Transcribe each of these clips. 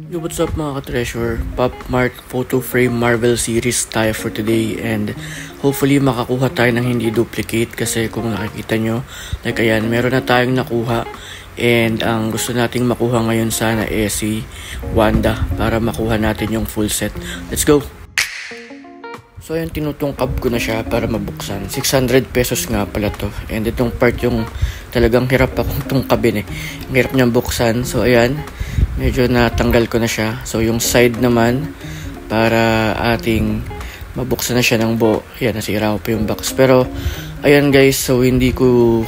Yo, what's up mga ka-treasure? Pop Mart Photo Frame Marvel Series tayo for today, and hopefully makakuha tayo ng hindi duplicate kasi kung nakikita nyo, like ayan, meron na tayong nakuha, and ang gusto nating makuha ngayon sana si Wanda para makuha natin yung full set. Let's go! So ayan, tinutungkab ko na siya para mabuksan. 600 pesos nga pala to, and itong part yung talagang hirap akong tungkabin Ang hirap niyang buksan. So ayan, medyo natanggal ko na siya. So yung side naman, para ating mabuksan na siya ng buo. Ayan, nasira ko pa yung box. Pero ayan guys, so hindi ko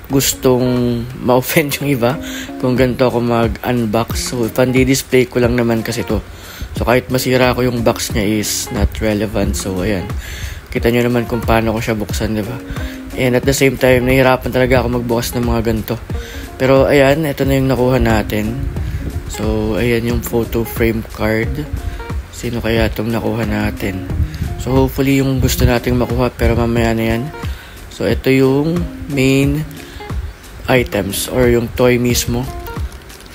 gustong ma-offend yung iba kung ganito ako mag-unbox. So pandi-display ko lang naman kasi to. So kahit masira ko yung box niya is not relevant. So ayan, kita nyo naman kung paano ko siya buksan, diba? And at the same time, nahihirapan talaga ako magbukas ng mga ganito. Pero ayan, ito na yung nakuha natin. So ayan yung photo frame card. Sino kaya itong nakuha natin? So hopefully yung gusto nating makuha, pero mamaya na yan. So ito yung main items or yung toy mismo.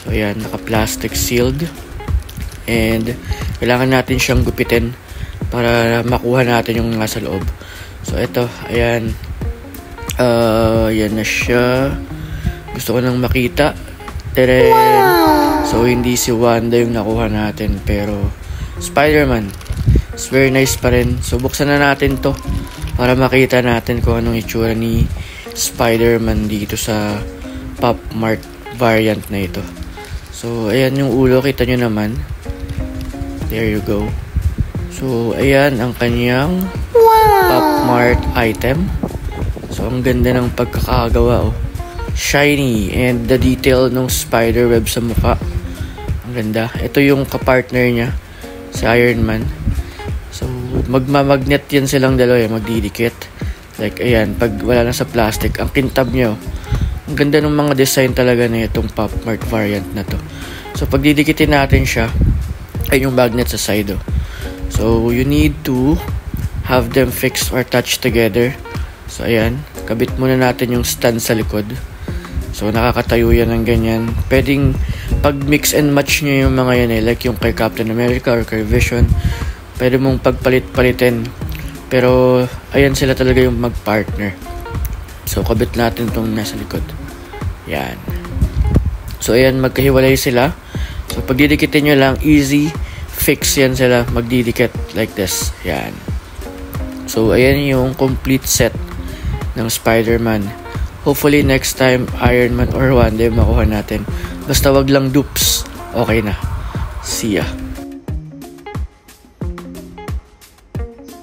So ayan, naka-plastic sealed. And kailangan natin siyang gupitin para makuha natin yung nasa loob. So ito, ayan. Yan na siya. Gusto ko nang makita. Teren! Wow! So hindi si Wanda yung nakuha natin, pero Spider-Man. It's very nice pa rin. So buksan na natin to para makita natin kung anong itsura ni Spider-Man dito sa Pop Mart variant na ito. So ayan yung ulo, kita nyo naman. There you go. So, ayan ang kanyang Pop Mart item. So, ang ganda ng pagkakagawa, oh. Shiny, and the detail ng spider web sa mukha. Ang ganda. Ito yung kapartner niya, si Iron Man. So, magmamagnet yan silang dalawa, magdidikit. Like, ayan, pag wala na sa plastic, ang kintab niya, oh. Ang ganda ng mga design talaga na itong Pop Mart variant na to. So, pag didikitin natin siya, ay yung magnet sa side, oh. So you need to have them fixed or touch together. So ayan, kabit muna natin yung stand sa likod. So nakakatayo yan ng ganyan. Pwedeng pag mix and match nyo yung mga yan like yung kay Captain America or kay Vision, pwede mong pagpalit-palitin. Pero ayan sila talaga yung mag-partner. So kabit natin tong nasa likod. Yan. So ayan, magkahiwalay sila. So, pag didikitin nyo lang, easy fix yan sila, magdidikit like this. Yan. So, ayan yung complete set ng Spider-Man. Hopefully, next time, Iron Man or Wanda makuha natin. Basta wag lang dupes. Okay na. See ya.